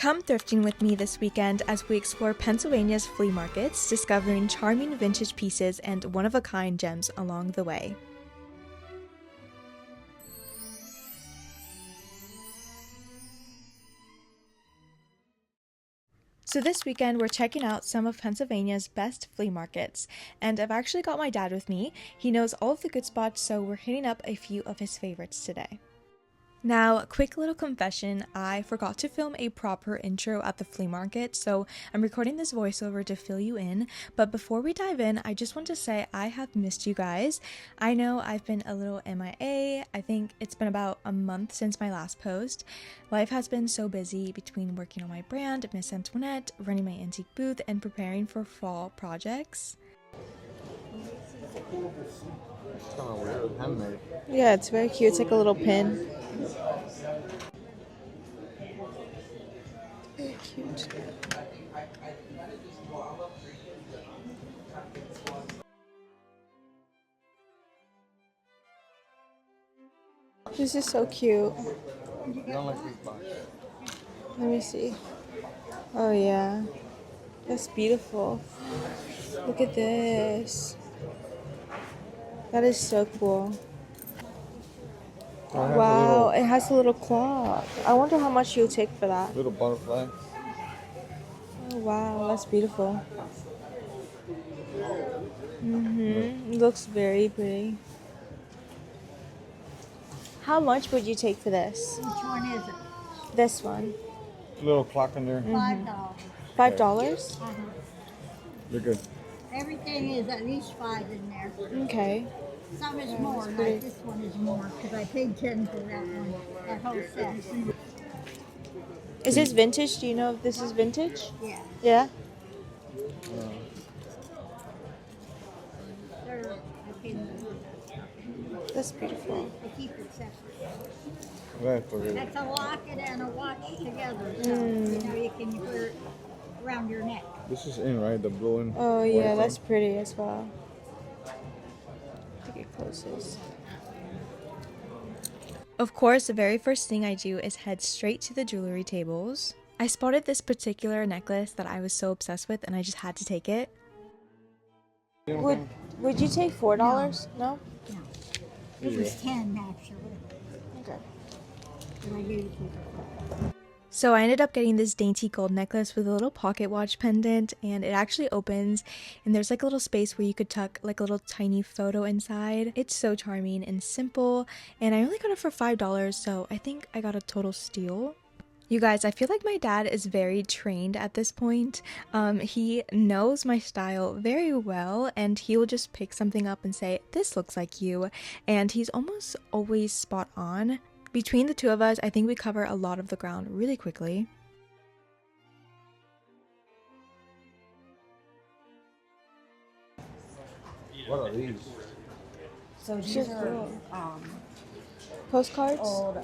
Come thrifting with me this weekend as we explore Pennsylvania's flea markets, discovering charming vintage pieces and one-of-a-kind gems along the way. So this weekend we're checking out some of Pennsylvania's best flea markets, and I've actually got my dad with me. He knows all of the good spots, so we're hitting up a few of his favorites today. Now, a quick little confession, I forgot to film a proper intro at the flea market, so I'm recording this voiceover to fill you in, but before we dive in, I just want to say I have missed you guys. I know I've been a little MIA. I think it's been about a month since my last post. Life has been so busy between working on my brand, Miss Antoinette, running my antique booth, and preparing for fall projects. It's kind of weird, handmade. Yeah, it's very cute. It's like a little pin. Very cute. This is so cute. You don't like these boxes? Let me see. Oh yeah. That's beautiful. Look at this. That is so cool. Wow, it has a little claw. I wonder how much you'll take for that. Little butterfly. Oh wow, that's beautiful. It looks very pretty. How much would you take for this? Which one is it? This one. Little clock in there. $5. $5? They're good. Everything is at least 5 in there. Okay. Some is more, like this one is more, because I paid 10 for that one, that whole set. Is this vintage? Do you know if this is vintage? Yeah. Yeah? They're, I paid them. That's beautiful. They keep it separate. That's for good. That's a locket and a watch together, so you know you can wear it around your neck. This is in, right? The blue and Oh yeah, white that's thing? pretty as well. To get closest. Of course, the very first thing I do is head straight to the jewelry tables. I spotted this particular necklace that I was so obsessed with and I just had to take it. Would you take $4? No? No. It was 10 actually, Okay. but I gave it to her. So I ended up getting this dainty gold necklace with a little pocket watch pendant, and it actually opens and there's like a little space where you could tuck like a little tiny photo inside. It's so charming and simple, and I only got it for $5, so I think I got a total steal. You guys, I feel like my dad is very trained at this point. He knows my style very well, and he will just pick something up and say, "This looks like you," and he's almost always spot on. Between the two of us, I think we cover a lot of the ground really quickly. What are these? So these Just are cool. Postcards? old,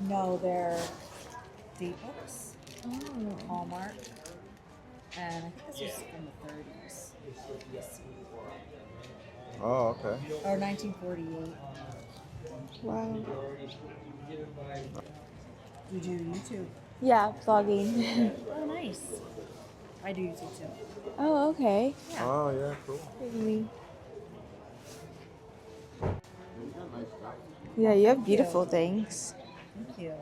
no, they're date books, Hallmark, and I think this was from the 30s. Oh, okay. Or 1948. Wow. You do YouTube. Yeah, vlogging. Oh, nice. I do YouTube too. Oh, okay. Yeah. Oh, yeah, cool. Yeah, you have beautiful things. Thank you.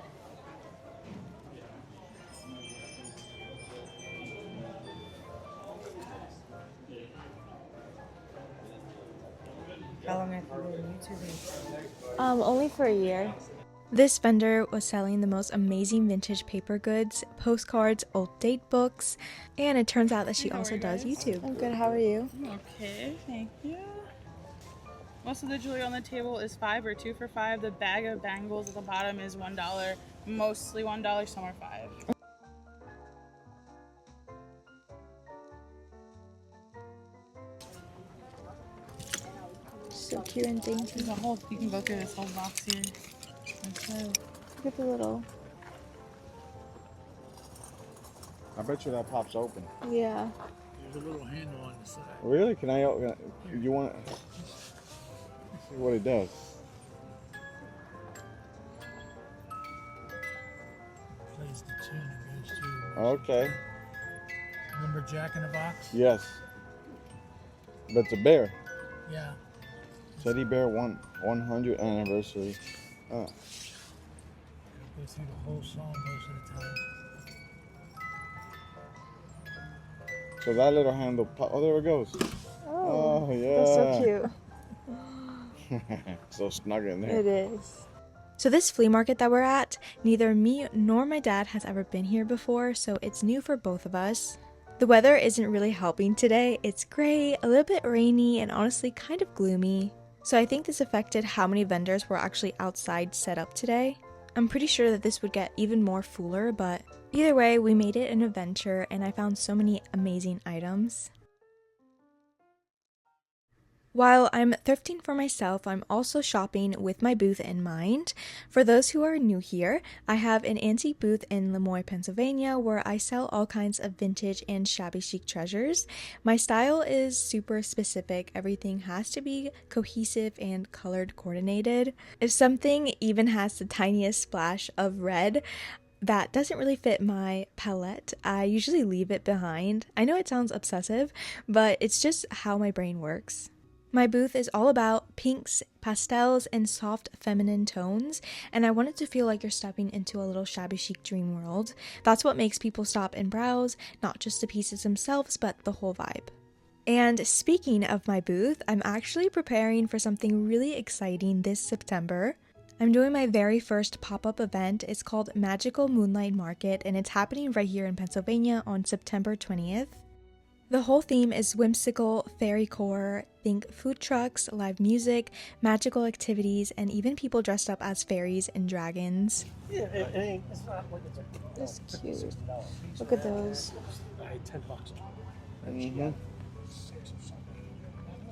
How long have you been YouTubing? Only for a year. This vendor was selling the most amazing vintage paper goods, postcards, old date books, and it turns out that she also does YouTube. I'm good, how are you? Okay, thank you. Most of the jewelry on the table is $5 or 2 for $5. The bag of bangles at the bottom is $1, mostly $1, some are $5. So cute and dainty. There's a whole, you can go through this whole box here. Look at the little. I bet you that pops open. Yeah. There's a little handle on the side. Really? Can I? You want? See what it does. Plays the tune. it goes to Okay. remember Jack in the Box? Yes. But it's a bear. Yeah. Teddy bear 100th anniversary. It'll go through the whole song most of the time. So that little handle. Oh, there it goes. Oh yeah. That's so cute. So snug in there. It is. So this flea market that we're at, neither me nor my dad has ever been here before, so it's new for both of us. The weather isn't really helping today. It's gray, a little bit rainy, and honestly kind of gloomy. So I think this affected how many vendors were actually outside set up today. I'm pretty sure that this would get even more fuller, but either way, we made it an adventure and I found so many amazing items. While I'm thrifting for myself, I'm also shopping with my booth in mind. For those who are new here, I have an antique booth in Lemoyne, Pennsylvania, where I sell all kinds of vintage and shabby chic treasures. My style is super specific. Everything has to be cohesive and colored coordinated. If something even has the tiniest splash of red that doesn't really fit my palette, I usually leave it behind. I know it sounds obsessive, but it's just how my brain works. My booth is all about pinks, pastels, and soft feminine tones, and I wanted to feel like you're stepping into a little shabby chic dream world. That's what makes people stop and browse, not just the pieces themselves, but the whole vibe. And speaking of my booth, I'm actually preparing for something really exciting this September. I'm doing my very first pop-up event. It's called Magic Moonlight Market, and it's happening right here in Pennsylvania on September 20th. The whole theme is whimsical, fairycore, think food trucks, live music, magical activities, and even people dressed up as fairies and dragons. Yeah, it's not like it's a. That's cute. Look at those. I had $10. Mm-hmm. 6 or something.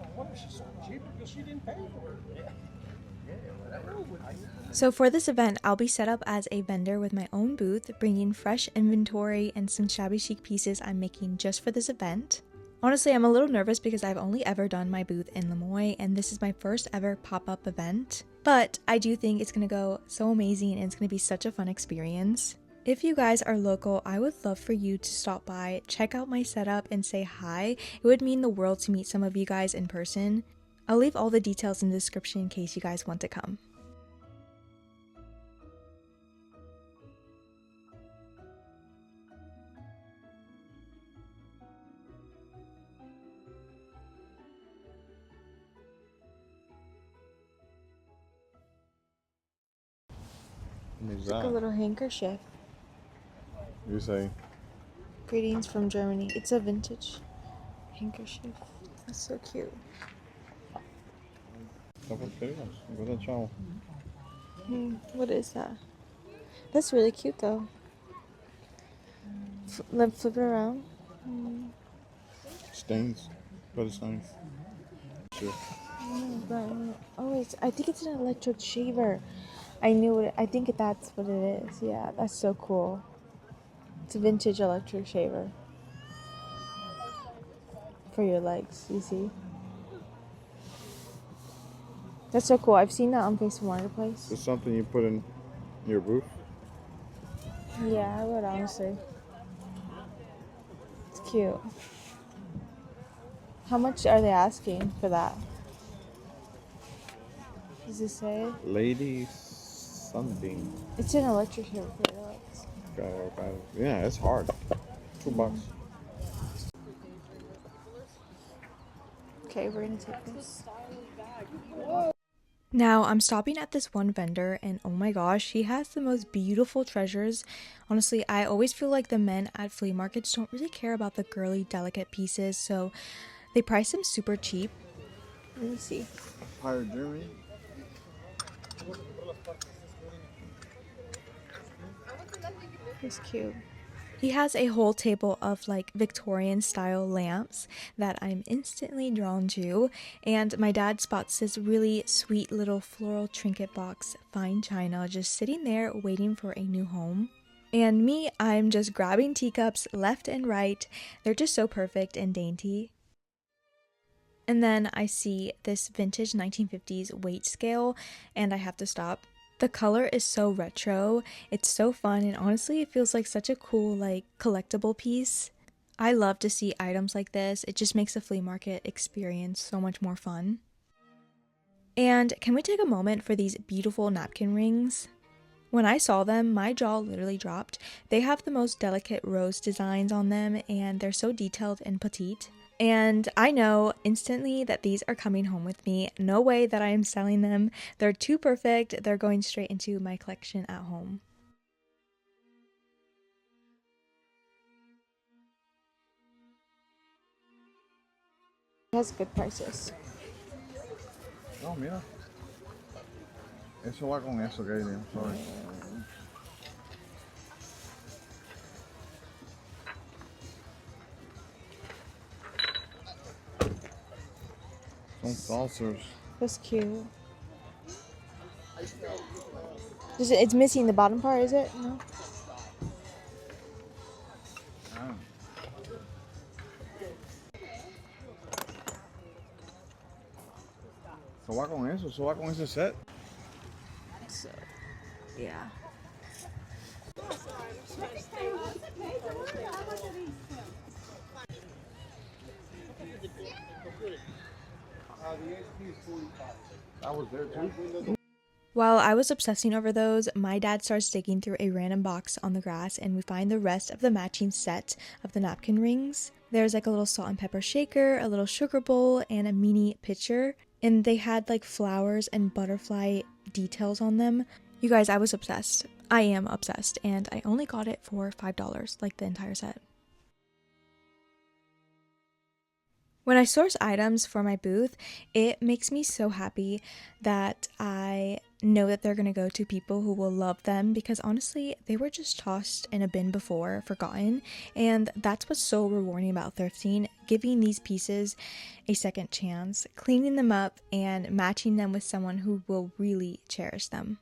I wonder if she sold cheaper because she didn't pay for it. Yeah. So for this event, I'll be set up as a vendor with my own booth, bringing fresh inventory and some shabby chic pieces I'm making just for this event. Honestly, I'm a little nervous because I've only ever done my booth in Lemoyne, and this is my first ever pop-up event. But I do think it's going to go so amazing and it's going to be such a fun experience. If you guys are local, I would love for you to stop by, check out my setup, and say hi. It would mean the world to meet some of you guys in person. I'll leave all the details in the description in case you guys want to come. What's Like a that? little handkerchief. You say? Greetings from Germany. It's a vintage handkerchief. That's so cute. What is that? That's really cute though. Let flip it around. Stains. What is stains? Sure. Oh, I think it's an electric shaver. I knew it. I think that's what it is. Yeah, that's so cool. It's a vintage electric shaver. For your legs, you see? That's so cool. I've seen that on Facebook Marketplace. Is something you put in your booth? Yeah, I would honestly. It's cute. How much are they asking for that? Does it say? Lady something. It's an electric shaver for your legs. Got it. Yeah, it's hard. $2. Okay, we're gonna take this. Now, I'm stopping at this one vendor, and oh my gosh, he has the most beautiful treasures. Honestly, I always feel like the men at flea markets don't really care about the girly, delicate pieces, so they price them super cheap. Let me see. Higher dreamy. It's cute. He has a whole table of like Victorian style lamps that I'm instantly drawn to, and my dad spots this really sweet little floral trinket box, fine china, just sitting there waiting for a new home. And me, I'm just grabbing teacups left and right. They're just so perfect and dainty. And then I see this vintage 1950s weight scale, and I have to stop. The color is so retro, it's so fun, and honestly it feels like such a cool like collectible piece. I love to see items like this, it just makes the flea market experience so much more fun. And can we take a moment for these beautiful napkin rings? When I saw them, my jaw literally dropped. They have the most delicate rose designs on them and they're so detailed and petite. And I know instantly that these are coming home with me. No way that I am selling them. They're too perfect. They're going straight into my collection at home. It has good prices. Oh, mira. Eso va con eso, Gayle. I'm sorry. Some saucers. That's cute. It's missing the bottom part, is it? No? Ah. Eso va con eso, eso va con ese set. So, yeah. That was there too. While I was obsessing over those, my dad starts digging through a random box on the grass and we find the rest of the matching set of the napkin rings. There's like a little salt and pepper shaker, a little sugar bowl, and a mini pitcher. And they had like flowers and butterfly details on them. You guys, I was obsessed. I am obsessed, and I only got it for $5, like the entire set. When I source items for my booth, it makes me so happy that I know that they're going to go to people who will love them, because honestly, they were just tossed in a bin before, forgotten, and that's what's so rewarding about thrifting, giving these pieces a second chance, cleaning them up, and matching them with someone who will really cherish them.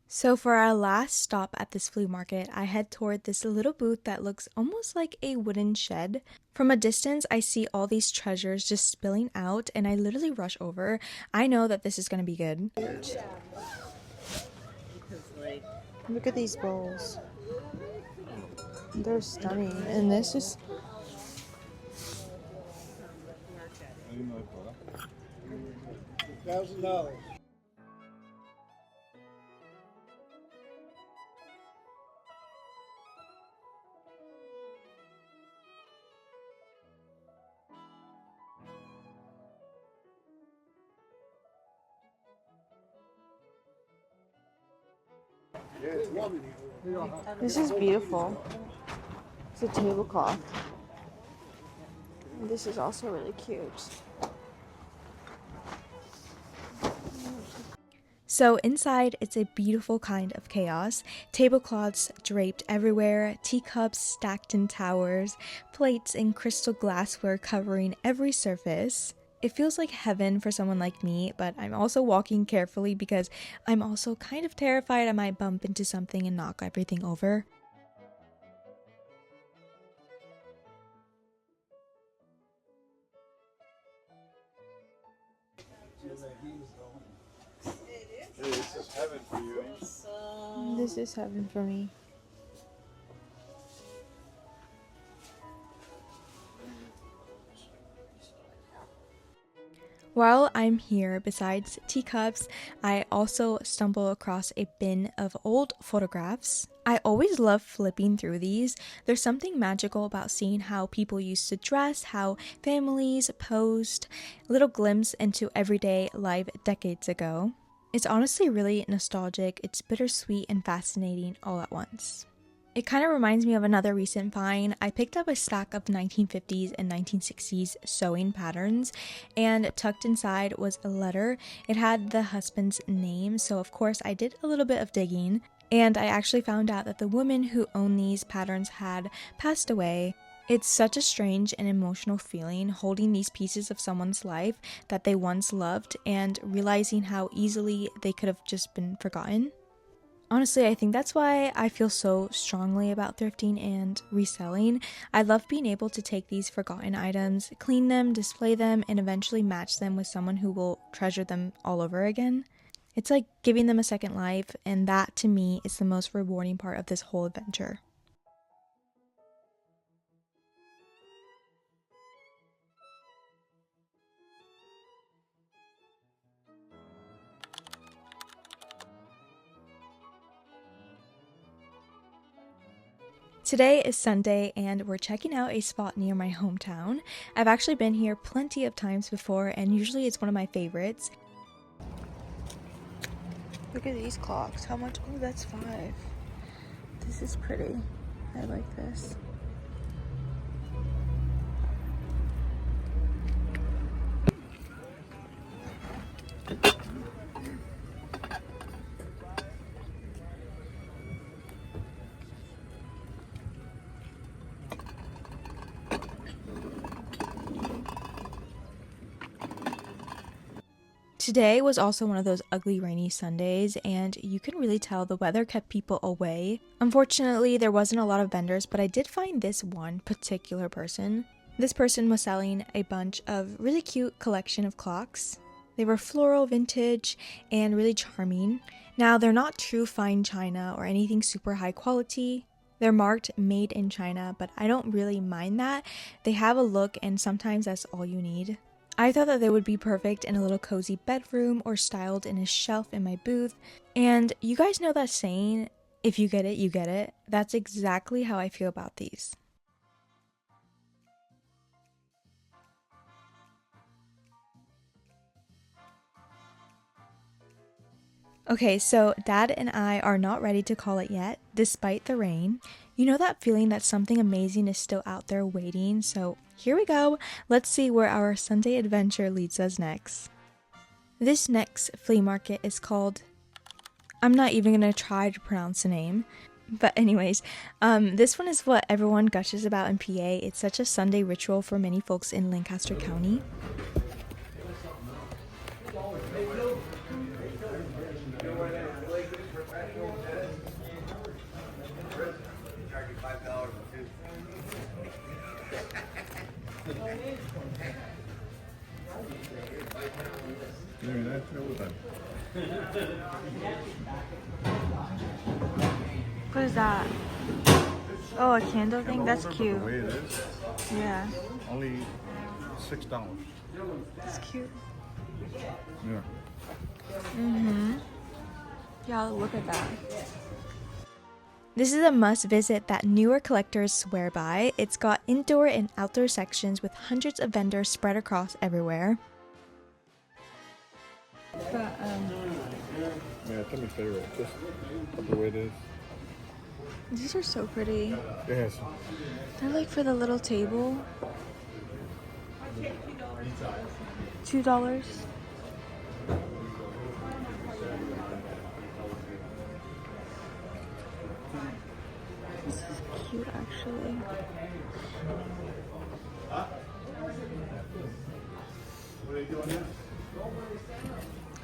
So for our last stop at this flea market, I head toward this little booth that looks almost like a wooden shed. From a distance, I see all these treasures just spilling out and I literally rush over. I know that this is going to be good. Look at these bowls. They're stunning. And this is... $1,000. This is beautiful. It's a tablecloth. This is also really cute. So inside, it's a beautiful kind of chaos. Tablecloths draped everywhere, teacups stacked in towers, plates and crystal glassware covering every surface. It feels like heaven for someone like me, but I'm also walking carefully because I'm also kind of terrified I might bump into something and knock everything over. This is heaven for you. This is heaven for me. While I'm here, besides teacups, I also stumble across a bin of old photographs. I always love flipping through these. There's something magical about seeing how people used to dress, how families posed, a little glimpse into everyday life decades ago. It's honestly really nostalgic, it's bittersweet and fascinating all at once. It kind of reminds me of another recent find. I picked up a stack of 1950s and 1960s sewing patterns, and tucked inside was a letter. It had the husband's name, so of course I did a little bit of digging, and I actually found out that the woman who owned these patterns had passed away. It's such a strange and emotional feeling holding these pieces of someone's life that they once loved and realizing how easily they could have just been forgotten. Honestly, I think that's why I feel so strongly about thrifting and reselling. I love being able to take these forgotten items, clean them, display them, and eventually match them with someone who will treasure them all over again. It's like giving them a second life, and that to me is the most rewarding part of this whole adventure. Today is Sunday and we're checking out a spot near my hometown. I've actually been here plenty of times before and usually it's one of my favorites. Look at these clocks. How much? Oh, that's $5. This is pretty. I like this. Today was also one of those ugly rainy Sundays, and you can really tell the weather kept people away. Unfortunately, there wasn't a lot of vendors, but I did find this one particular person. This person was selling a bunch of really cute collection of clocks. They were floral, vintage, and really charming. Now, they're not true fine china or anything super high quality. They're marked made in China, but I don't really mind that. They have a look, and sometimes that's all you need. I thought that they would be perfect in a little cozy bedroom or styled in a shelf in my booth. And you guys know that saying, if you get it, you get it. That's exactly how I feel about these. Okay, so Dad and I are not ready to call it yet, despite the rain. You know that feeling that something amazing is still out there waiting, so here we go. Let's see where our Sunday adventure leads us next. This next flea market is called... I'm not even gonna try to pronounce the name. But anyways, this one is what everyone gushes about in PA. It's such a Sunday ritual for many folks in Lancaster County. What is that? Oh, a candle thing? That's cute. The way it is, Yeah. only $6. That's cute. Yeah. Yeah, look at that. This is a must visit that newer collectors swear by. It's got indoor and outdoor sections with hundreds of vendors spread across everywhere. Yeah, it's my favorite. Just the way it is. These are so pretty. Yes. They're like for the little table. $2. This is cute actually.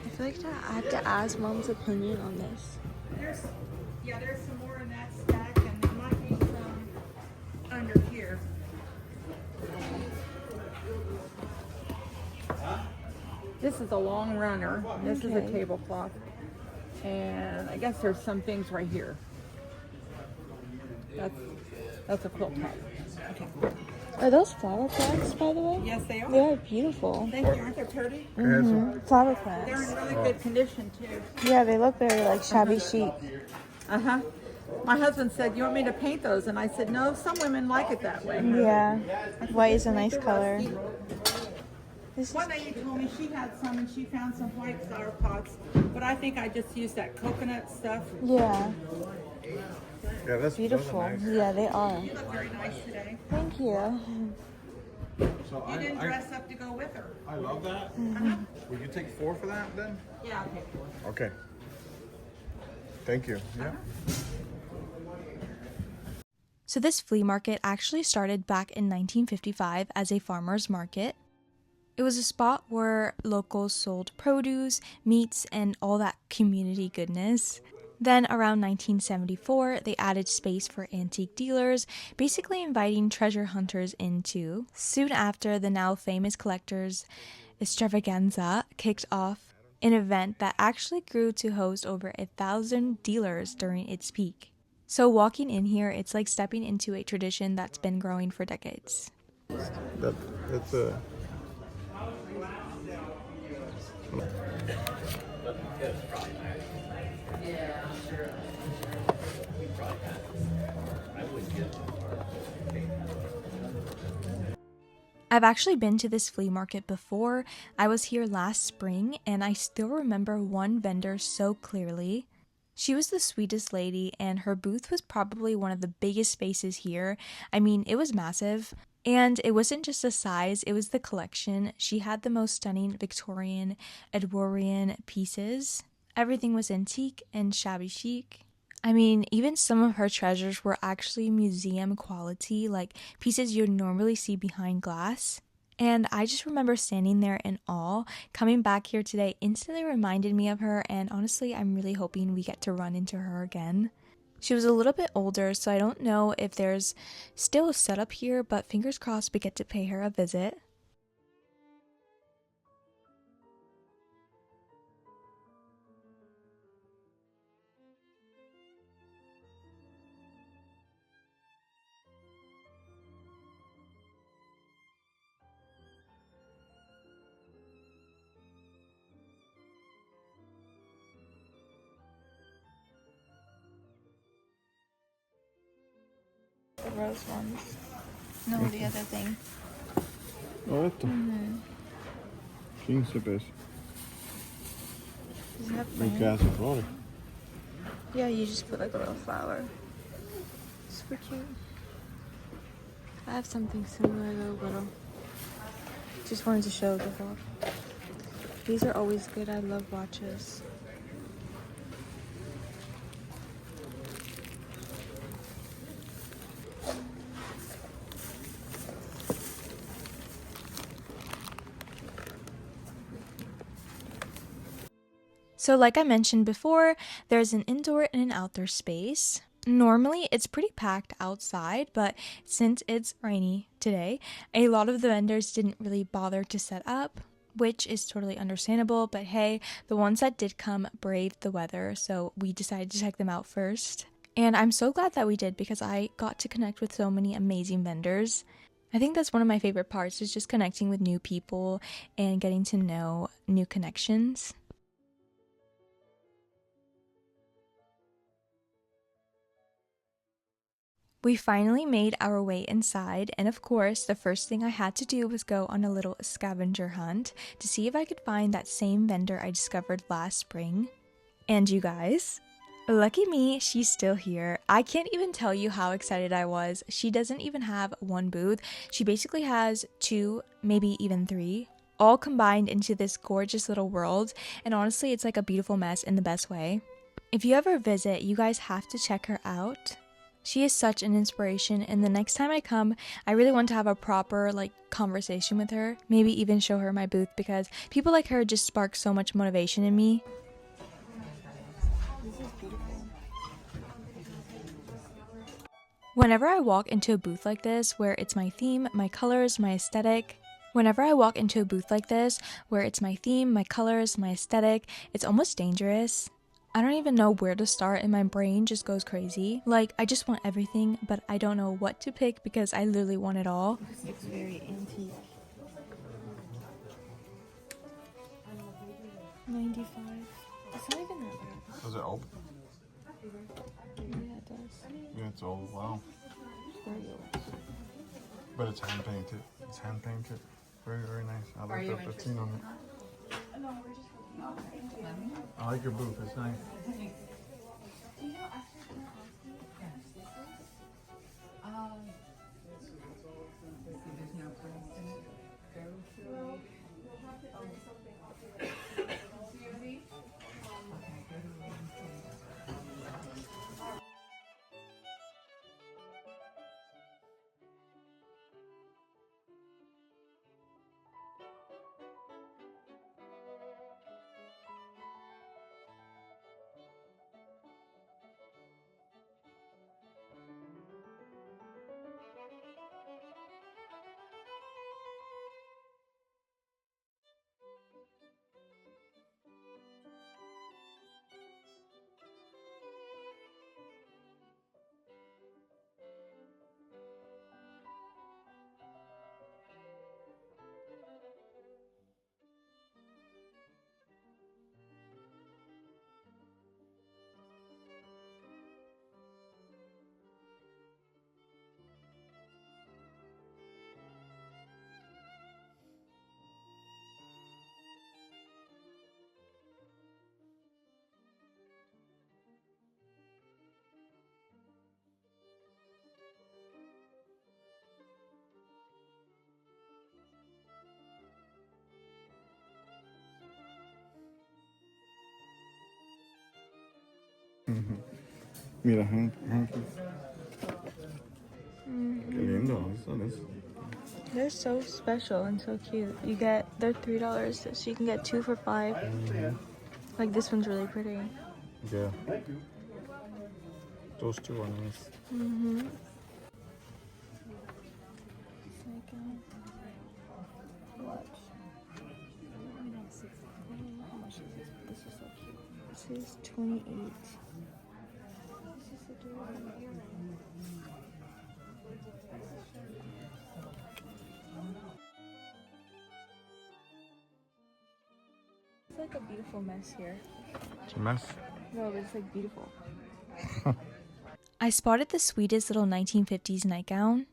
I feel like I have to ask Mom's opinion on this. There's some more in that stack, and there might be some under here. This is a long runner. This is a tablecloth. And I guess there's some things right here. That's a quilt top. Okay. Are those flower plants, by the way? Yes, they are. They are beautiful. Thank you. Aren't they pretty? Flower They're plants. in really good condition, too. Yeah, they look very like shabby chic. Uh-huh. My husband said, you want me to paint those? And I said, no, some women like it that way. Yeah. White is a nice color. This One is lady told me she had some and she found some white flower pots, but I think I just used that coconut stuff. yeah, Yeah, that's beautiful. Those are nice. Yeah, they are. You look very nice today. Thank you. So You didn't dress up to go with her. I love that. Will you take 4 for that then? Yeah, I'll take 4. Okay. Thank you. Yeah. So this flea market actually started back in 1955 as a farmer's market. It was a spot where locals sold produce, meats, and all that community goodness. Then around 1974, they added space for antique dealers, basically inviting treasure hunters in too. Soon after, the now famous collectors extravaganza kicked off, an event that actually grew to host over 1,000 dealers during its peak. So walking in here, it's like stepping into a tradition that's been growing for decades. That's a. I've actually been to this flea market before. I was here last spring and I still remember one vendor so clearly. She was the sweetest lady and her booth was probably one of the biggest spaces here. I mean, it was massive. And it wasn't just the size, it was the collection. She had the most stunning Victorian, Edwardian pieces. Everything was antique and shabby chic. I mean, even some of her treasures were actually museum quality, like pieces you'd normally see behind glass. And I just remember standing there in awe. Coming back here today instantly reminded me of her, and honestly, I'm really hoping we get to run into her again. She was a little bit older, so I don't know if there's still a setup here, but fingers crossed we get to pay her a visit. The rose ones. No, the other thing. Oh, esto. Príncipes. Does it have Me flame? quedan sin flores. Yeah, you just put like a little flower. Super cute. I have something similar though, but just wanted to show the vlog. These are always good. I love watches. So like I mentioned before, there's an indoor and an outdoor space. Normally it's pretty packed outside, but since it's rainy today, a lot of the vendors didn't really bother to set up, which is totally understandable, but hey, the ones that did come braved the weather, so we decided to check them out first. And I'm so glad that we did because I got to connect with so many amazing vendors. I think that's one of my favorite parts, is just connecting with new people and getting to know new connections. We finally made our way inside, and of course, the first thing I had to do was go on a little scavenger hunt to see if I could find that same vendor I discovered last spring. And you guys, lucky me, she's still here. I can't even tell you how excited I was. She doesn't even have one booth. She basically has 2, maybe even 3, all combined into this gorgeous little world, and honestly, it's like a beautiful mess in the best way. If you ever visit, you guys have to check her out. She is such an inspiration, and the next time I come, I really want to have a proper conversation with her, maybe even show her my booth, because people like her just spark so much motivation in me. This is beautiful. Whenever I walk into a booth like this, where it's my theme, my colors, my aesthetic, it's almost dangerous. I don't even know where to start and my brain just goes crazy. I just want everything, but I don't know what to pick because I literally want it all. This looks very antique. 95. It's not even that bad. Does it open? Yeah, it does. Yeah, it's old. Wow. It's very old. But it's hand painted. It's hand painted. Very, very nice. I like the patina on it. I like your booth. It's nice. Mira, hanky. Qué lindo. Eso. They're so special and so cute. They're $3, so you can get 2 for $5. Like this one's really pretty. Yeah. Those two are nice. This is 28. It's like a beautiful mess here. It's a mess. No, but it's like beautiful. I spotted the sweetest little 1950s nightgown,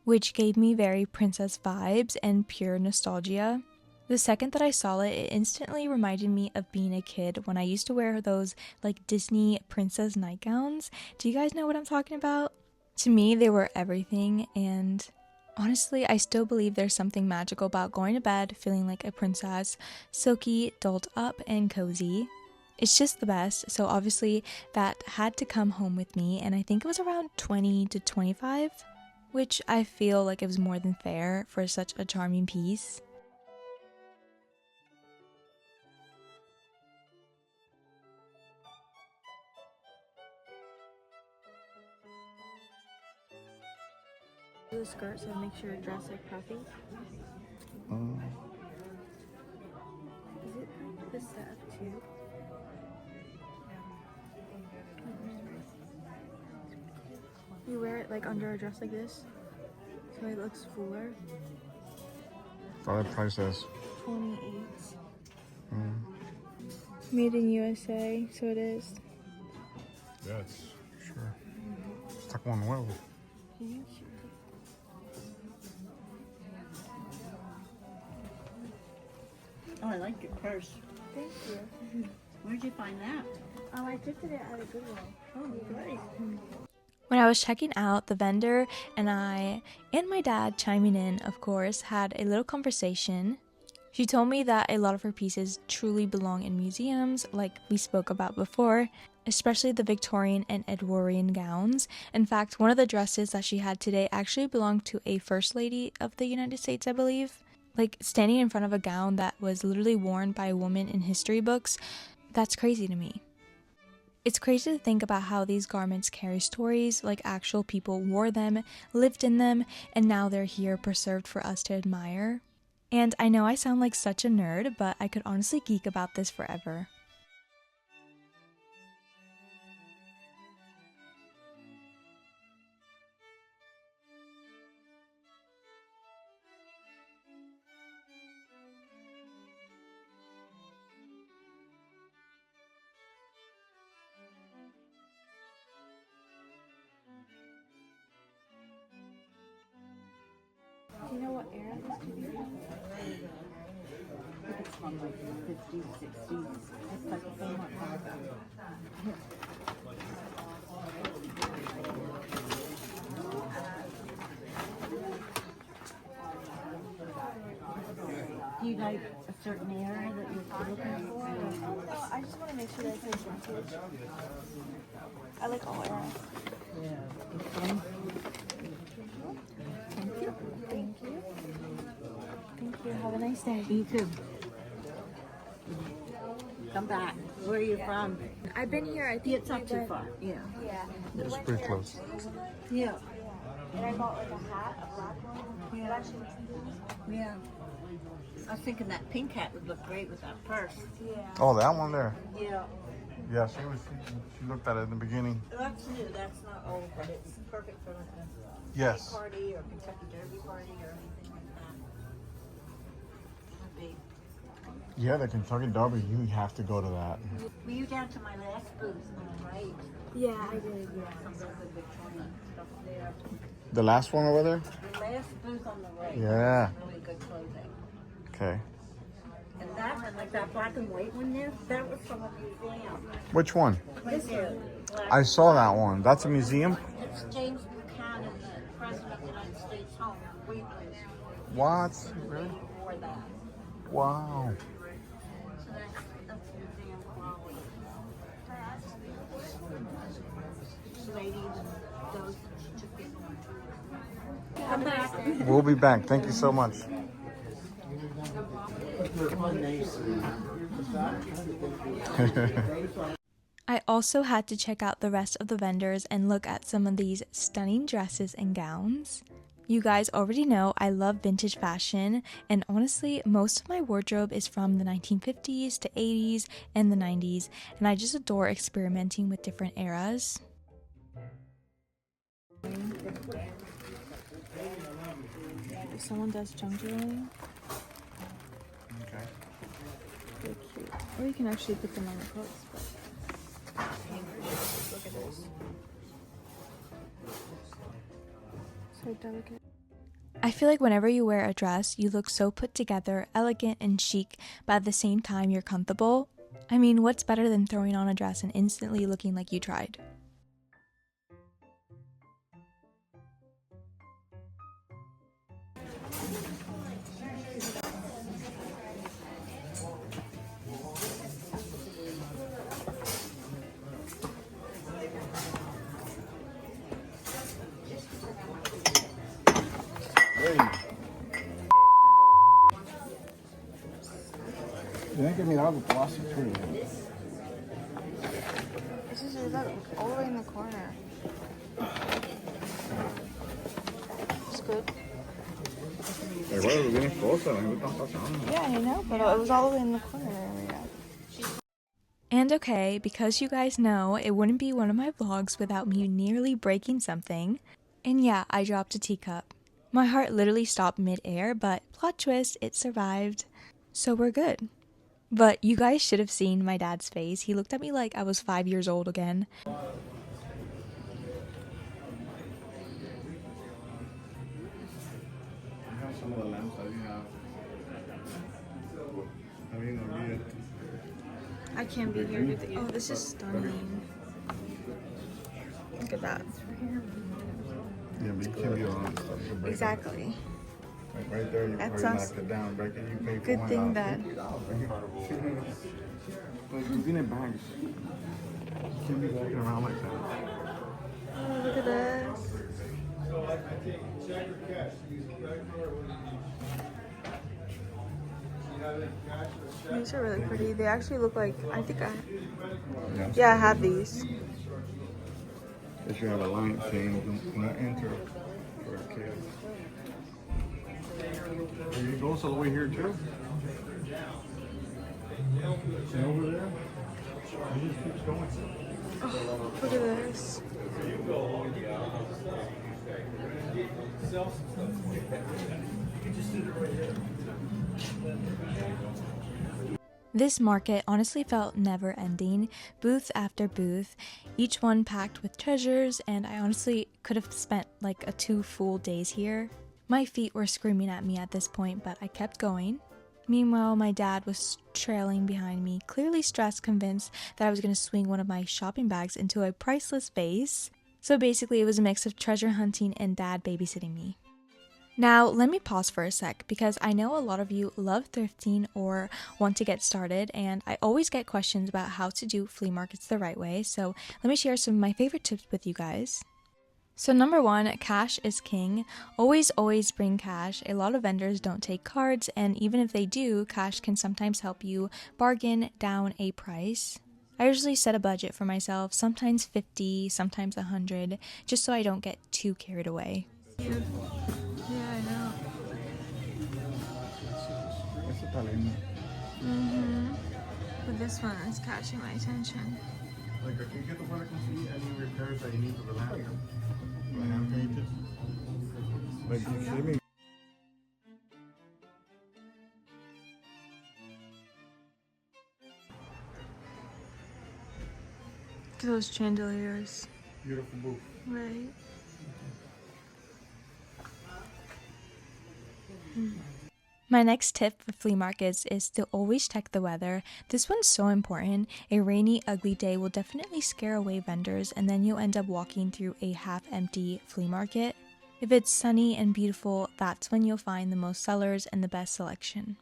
which gave me very princess vibes and pure nostalgia. The second that I saw it, it instantly reminded me of being a kid when I used to wear those like Disney princess nightgowns. Do you guys know what I'm talking about? To me, they were everything, and honestly, I still believe there's something magical about going to bed feeling like a princess, silky, dolled up, and cozy. It's just the best, so obviously that had to come home with me, and I think it was around 20 to 25, which I feel like it was more than fair for such a charming piece. The skirt, so make sure your dress like puffy. Is it the set too? You wear it like under a dress like this, so it looks fuller. What the price is? 28. Made in USA, so it is. Yes, sure. Está como nuevo. Oh, I like your purse. Thank you. Where'd you find that? I thrifted it at a Goodwill. Oh, great. When I was checking out, the vendor and I, and my dad chiming in, of course, had a little conversation. She told me that a lot of her pieces truly belong in museums, like we spoke about before, especially the Victorian and Edwardian gowns. In fact, one of the dresses that she had today actually belonged to a First Lady of the United States, I believe. Like, standing in front of a gown that was literally worn by a woman in history books, that's crazy to me. It's crazy to think about how these garments carry stories, like actual people wore them, lived in them, and now they're here preserved for us to admire. And I know I sound like such a nerd, but I could honestly geek about this forever. Do you know what era this could be? on like the 50s, 60s. It's like a full month market. Do you like a certain area that you're looking for? No, I just want to make sure that it says vintage. I like all eras. Yeah. Okay. Thank you. Thank you. Thank you. Have a nice day. You too. Come back. Where are you from? I've been here. I think It's not too far. Yeah. Yeah. It's pretty close. Yeah. And I bought like a hat, a black one. Yeah. It actually looks nice. Yeah. I was thinking that pink hat would look great with that purse. Yeah. Oh, that one there. Yeah. Yeah, she looked at it in the beginning. That's new. That's not old, but it's perfect for like a Yes. party or Kentucky Derby party or anything like that. Would be. Yeah, the Kentucky Derby, you have to go to that. Were you down to my last booth on the right? Yeah, I did. Yeah. Some real good Victorian stuff there. The last one over there? The last booth on the right. Yeah. Really good clothing. Okay. And that one, like that black and white one there, that was from a museum. Which one? Right there. Black. I saw that one. That's a museum? It's James Buchanan, the President of the United States home. We What? Really? wore that. Wow. So that's museum quality. Ladies and those that took it on tours. Come back. We'll be back. Thank you so much. I also had to check out the rest of the vendors and look at some of these stunning dresses and gowns. You guys already know I love vintage fashion, and honestly, most of my wardrobe is from the 1950s to 80s and the 90s, and I just adore experimenting with different eras. If someone does junk jewelry, Okay. they're cute. Or you can actually put them on the clothes, but look at this. So delicate. I feel like whenever you wear a dress, you look so put together, elegant, and chic, but at the same time, you're comfortable. I mean, what's better than throwing on a dress and instantly looking like you tried? Hey. Tienen que mirar algo plástico too. This is all the way in the corner. It's good. Igual, viene esposa, me están pasando. Yeah, I know, but it was all the way in the corner area. And okay, because you guys know, it wouldn't be one of my vlogs without me nearly breaking something. And yeah, I dropped a teacup. My heart literally stopped mid-air, but plot twist, it survived. So we're good. But you guys should have seen my dad's face. He looked at me like I was 5 years old again. You have some of the lamps that you have. I mean, read it. I can't be here. Oh, this is stunning. Look at that. Yeah, but you can't be on stuff. You break it. Exactly. Like right there, you That already sounds- knocked it down. Break it, you pay for Good thing $1. that- Like, you've been in bags. You can't be walking around like that. Oh, look at this. These are really pretty. They actually look like, I think I, yeah, I have these. If you have a line chain, do not enter for a kid. It goes all the way here too. And over there, it just keeps going. Oh, look at this. This market honestly felt never ending, booth after booth, each one packed with treasures, and I honestly could have spent like 2 full days here. My feet were screaming at me at this point, but I kept going. Meanwhile, my dad was trailing behind me, clearly stressed, convinced that I was going to swing one of my shopping bags into a priceless vase. So basically, it was a mix of treasure hunting and dad babysitting me. Now, let me pause for a sec because I know a lot of you love thrifting or want to get started, and I always get questions about how to do flea markets the right way, so let me share some of my favorite tips with you guys. So number 1, cash is king. Always bring cash. A lot of vendors don't take cards, and even if they do, cash can sometimes help you bargain down a price. I usually set a budget for myself, sometimes 50, sometimes 100, just so I don't get too carried away. Yeah, I know. Ese está lindo. But this one is catching my attention. Like, aquí que tú puedes conseguir any repairs that you need for the lamp. The hand painted. Like, you kidding me? Look at those chandeliers. Beautiful booth. Right. My next tip for flea markets is to always check the weather. This one's so important. A rainy, ugly day will definitely scare away vendors, and then you'll end up walking through a half-empty flea market. If it's sunny and beautiful, that's when you'll find the most sellers and the best selection.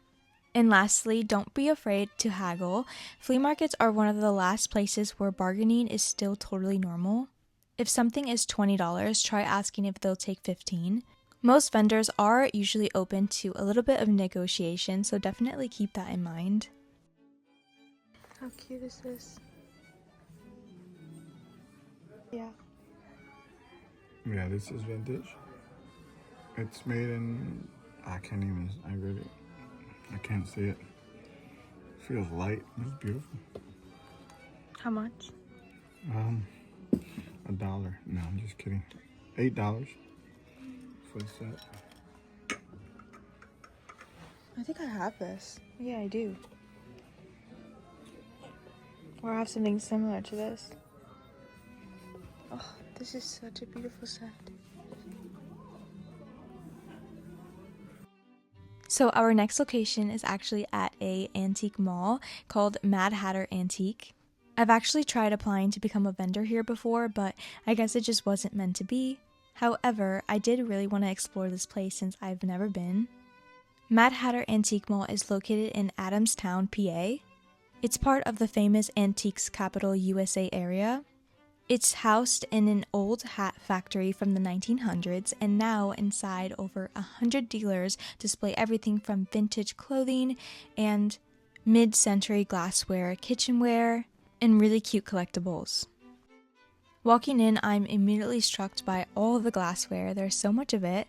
And lastly, don't be afraid to haggle. Flea markets are one of the last places where bargaining is still totally normal. If something is $20, try asking if they'll take $15. Most vendors are usually open to a little bit of negotiation, so definitely keep that in mind. How cute is this? Yeah. Yeah, this is vintage. It's made in, I can't see it. Feels light. It's beautiful. How much? $1. No, I'm just kidding. $8 for the set. I think I have this. Yeah, I do. Or I have something similar to this. Oh, this is such a beautiful set. So our next location is actually at a antique mall called Madhatter Antique. I've actually tried applying to become a vendor here before, but I guess it just wasn't meant to be. However, I did really want to explore this place since I've never been. Madhatter Antique Mall is located in Adamstown, PA. It's part of the famous Antiques Capital USA area. It's housed in an old hat factory from the 1900s, and now inside over 100 dealers display everything from vintage clothing and mid-century glassware, kitchenware, and really cute collectibles. Walking in, I'm immediately struck by all the glassware. There's so much of it.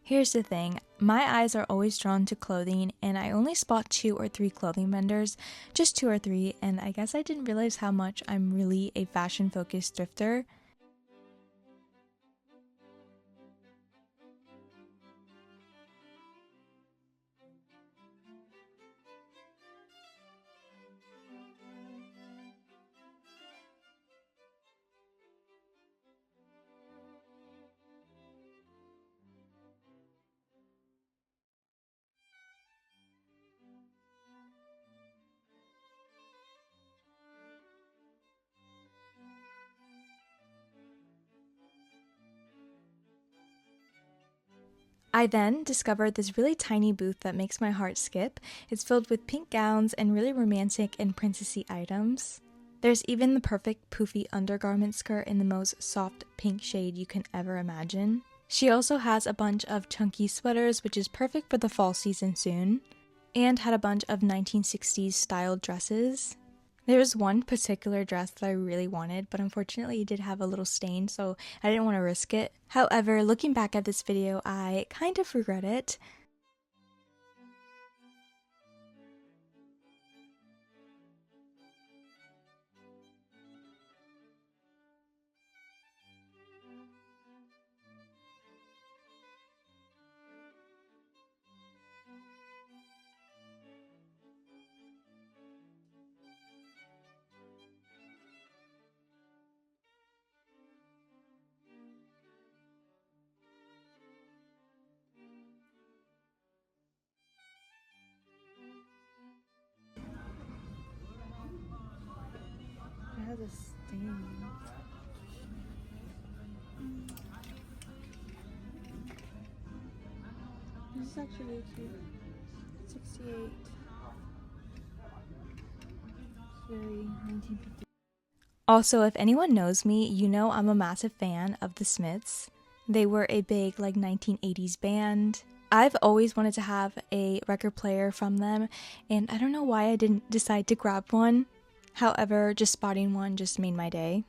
Here's the thing, my eyes are always drawn to clothing, and I only spot 2 or 3 clothing vendors, just 2 or 3, and I guess I didn't realize how much I'm really a fashion-focused thrifter. I then discovered this really tiny booth that makes my heart skip. It's filled with pink gowns and really romantic and princessy items. There's even the perfect poofy undergarment skirt in the most soft pink shade you can ever imagine. She also has a bunch of chunky sweaters, which is perfect for the fall season soon, and had a bunch of 1960s styled dresses. There was one particular dress that I really wanted, but unfortunately it did have a little stain, so I didn't want to risk it. However, looking back at this video, I kind of regret it. This is actually really cute. 68. Very 1950. Also, if anyone knows me, you know I'm a massive fan of the Smiths. They were a big like 1980s band. I've always wanted to have a record player from them, and I don't know why I didn't decide to grab one. However, just spotting one just made my day.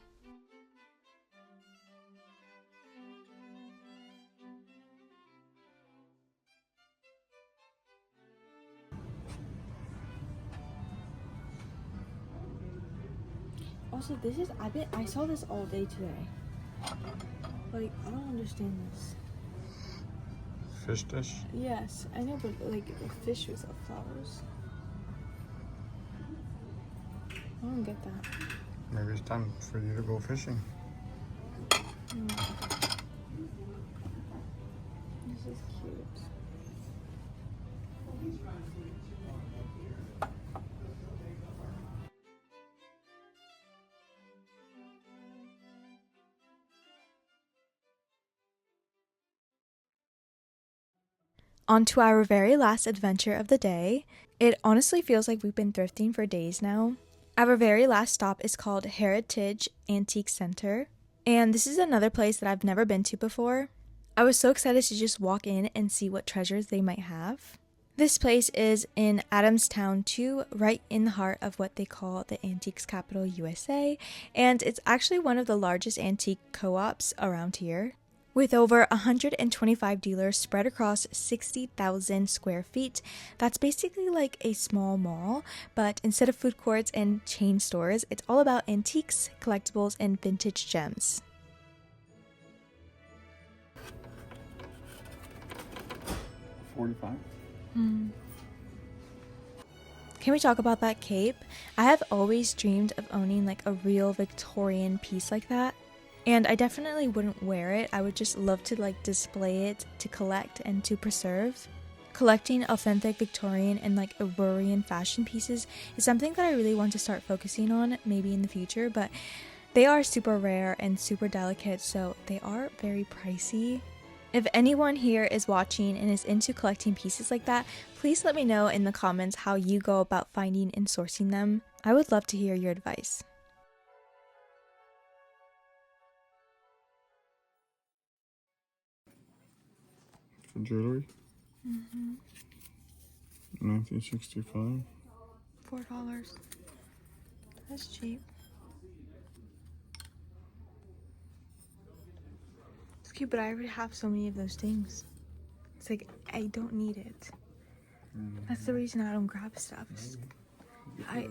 Also, this is, I saw this all day today. Like, I don't understand this. Fish dish? Yes, I know, but like a fish with flowers. I don't get that. Maybe it's time for you to go fishing. This is cute. On to our very last adventure of the day. It honestly feels like we've been thrifting for days now. Our very last stop is called Hayride Antique Center, and this is another place that I've never been to before. I was so excited to just walk in and see what treasures they might have. This place is in Adamstown 2, right in the heart of what they call the Antiques Capital USA, and it's actually one of the largest antique co-ops around here. With over 125 dealers spread across 60,000 square feet, that's basically like a small mall, but instead of food courts and chain stores, it's all about antiques, collectibles, and vintage gems. $45. Can we talk about that cape? I have always dreamed of owning like a real Victorian piece like that. And I definitely wouldn't wear it. I would just love to like display it, to collect, and to preserve. Collecting authentic Victorian and like Edwardian fashion pieces is something that I really want to start focusing on maybe in the future, but they are super rare and super delicate, so they are very pricey. If anyone here is watching and is into collecting pieces like that, please let me know in the comments how you go about finding and sourcing them. I would love to hear your advice. For jewelry? 1965. $4. That's cheap. It's cute, but I already have so many of those things. It's like, I don't need it. That's the reason I don't grab stuff. I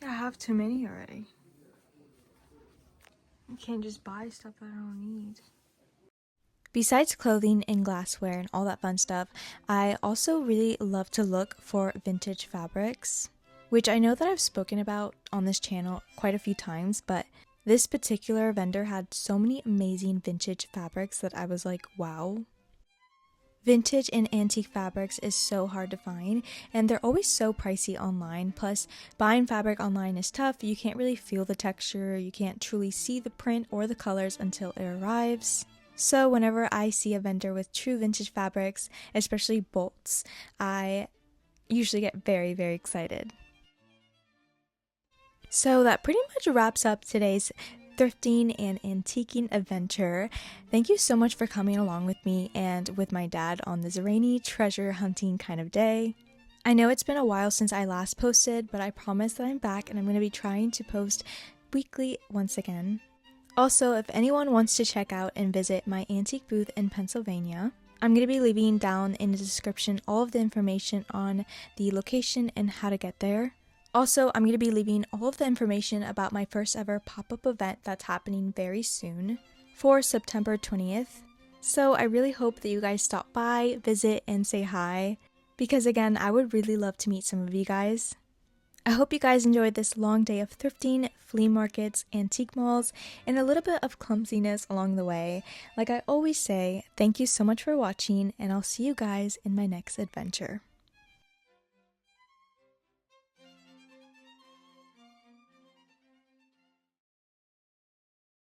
have too many already. You can't just buy stuff that I don't need. Besides clothing and glassware and all that fun stuff, I also really love to look for vintage fabrics, which I know that I've spoken about on this channel quite a few times, but this particular vendor had so many amazing vintage fabrics that I was like, wow. Vintage and antique fabrics is so hard to find, and they're always so pricey online. Plus, buying fabric online is tough. You can't really feel the texture, you can't truly see the print or the colors until it arrives. So whenever I see a vendor with true vintage fabrics, especially bolts, I usually get very, very excited. So that pretty much wraps up today's thrifting and antiquing adventure. Thank you so much for coming along with me and with my dad on this rainy treasure hunting kind of day. I know it's been a while since I last posted, but I promise that I'm back and I'm going to be trying to post weekly once again. Also, if anyone wants to check out and visit my antique booth in Pennsylvania, I'm going to be leaving down in the description all of the information on the location and how to get there. Also, I'm going to be leaving all of the information about my first ever pop-up event that's happening very soon for September 20th. So I really hope that you guys stop by, visit, and say hi, because again, I would really love to meet some of you guys. I hope you guys enjoyed this long day of thrifting, flea markets, antique malls, and a little bit of clumsiness along the way. Like I always say, thank you so much for watching, and I'll see you guys in my next adventure.